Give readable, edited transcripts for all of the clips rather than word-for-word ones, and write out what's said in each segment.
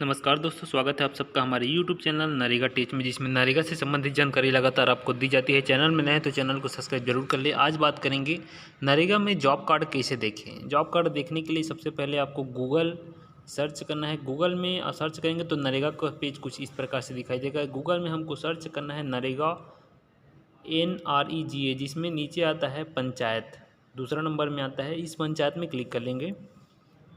नमस्कार दोस्तों, स्वागत है आप सबका हमारे YouTube चैनल नरेगा टीच में, जिसमें नरेगा से संबंधित जानकारी लगातार आपको दी जाती है। चैनल में नए हैं तो चैनल को सब्सक्राइब जरूर कर ले। आज बात करेंगे नरेगा में जॉब कार्ड कैसे देखें। जॉब कार्ड देखने के लिए सबसे पहले आपको गूगल सर्च करना है। गूगल में सर्च करेंगे तो नरेगा का पेज कुछ इस प्रकार से दिखाई देगा। गूगल में हमको सर्च करना है नरेगा NREGA, जिसमें नीचे आता है पंचायत, दूसरा नंबर में आता है। इस पंचायत में क्लिक कर लेंगे।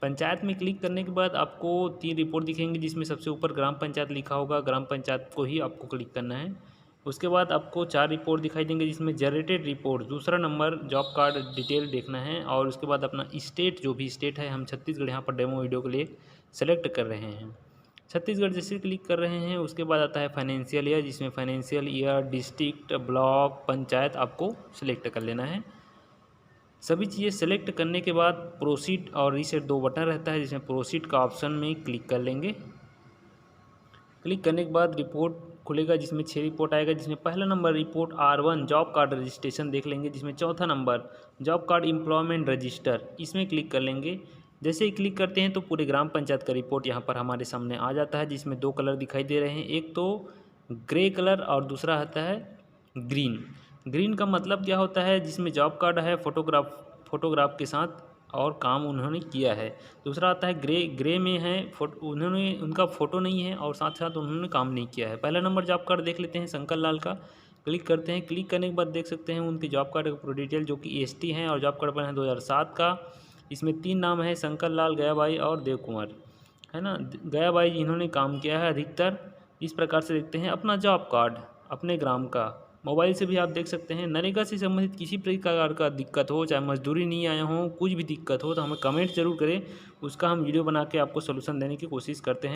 पंचायत में क्लिक करने के बाद आपको 3 रिपोर्ट दिखेंगी, जिसमें सबसे ऊपर ग्राम पंचायत लिखा होगा। ग्राम पंचायत को ही आपको क्लिक करना है। उसके बाद आपको 4 रिपोर्ट दिखाई देंगे, जिसमें जनरेटेड रिपोर्ट, दूसरा नंबर जॉब कार्ड डिटेल देखना है। और उसके बाद अपना स्टेट, जो भी स्टेट है, हम छत्तीसगढ़ यहाँ पर डेमो वीडियो के लिए सेलेक्ट कर रहे हैं। छत्तीसगढ़ जैसे क्लिक कर रहे हैं, उसके बाद आता है फाइनेंशियल ईयर, जिसमें financial year, district, block, panchayat आपको सिलेक्ट कर लेना है। सभी चीज़ें सेलेक्ट करने के बाद प्रोसीड और रीसेट 2 बटन रहता है, जिसमें प्रोसीड का ऑप्शन में क्लिक कर लेंगे। क्लिक करने के बाद रिपोर्ट खुलेगा, जिसमें 6 रिपोर्ट आएगा। जिसमें पहला number report R1 job card registration देख लेंगे। जिसमें चौथा number job card employment register, इसमें क्लिक कर लेंगे। जैसे ही क्लिक करते हैं तो पूरे ग्राम पंचायत का रिपोर्ट यहाँ पर हमारे सामने आ जाता है, जिसमें 2 कलर दिखाई दे रहे हैं। एक तो ग्रे कलर और दूसरा आता है ग्रीन। ग्रीन का मतलब क्या होता है, जिसमें जॉब कार्ड है फोटोग्राफ के साथ और काम उन्होंने किया है। दूसरा आता है ग्रे में है उनका फ़ोटो नहीं है और साथ साथ उन्होंने काम नहीं किया है। पहला नंबर जॉब कार्ड देख लेते हैं शंकर लाल का। क्लिक करते हैं। क्लिक करने के बाद देख सकते हैं उनके जॉब कार्ड का पूरी डिटेल, जो कि ST हैं और जॉब कार्ड पर है 2007 का। इसमें 3 नाम है, शंकर लाल, गयाबाई और देव कुमार, है ना। गयाबाई इन्होंने काम किया है अधिकतर। इस प्रकार से देखते हैं अपना जॉब कार्ड अपने ग्राम का। मोबाइल से भी आप देख सकते हैं। नरेगा से संबंधित किसी प्रकार का दिक्कत हो, चाहे मजदूरी नहीं आया हो, कुछ भी दिक्कत हो, तो हमें कमेंट जरूर करें। उसका हम वीडियो बना के आपको सलूशन देने की कोशिश करते हैं।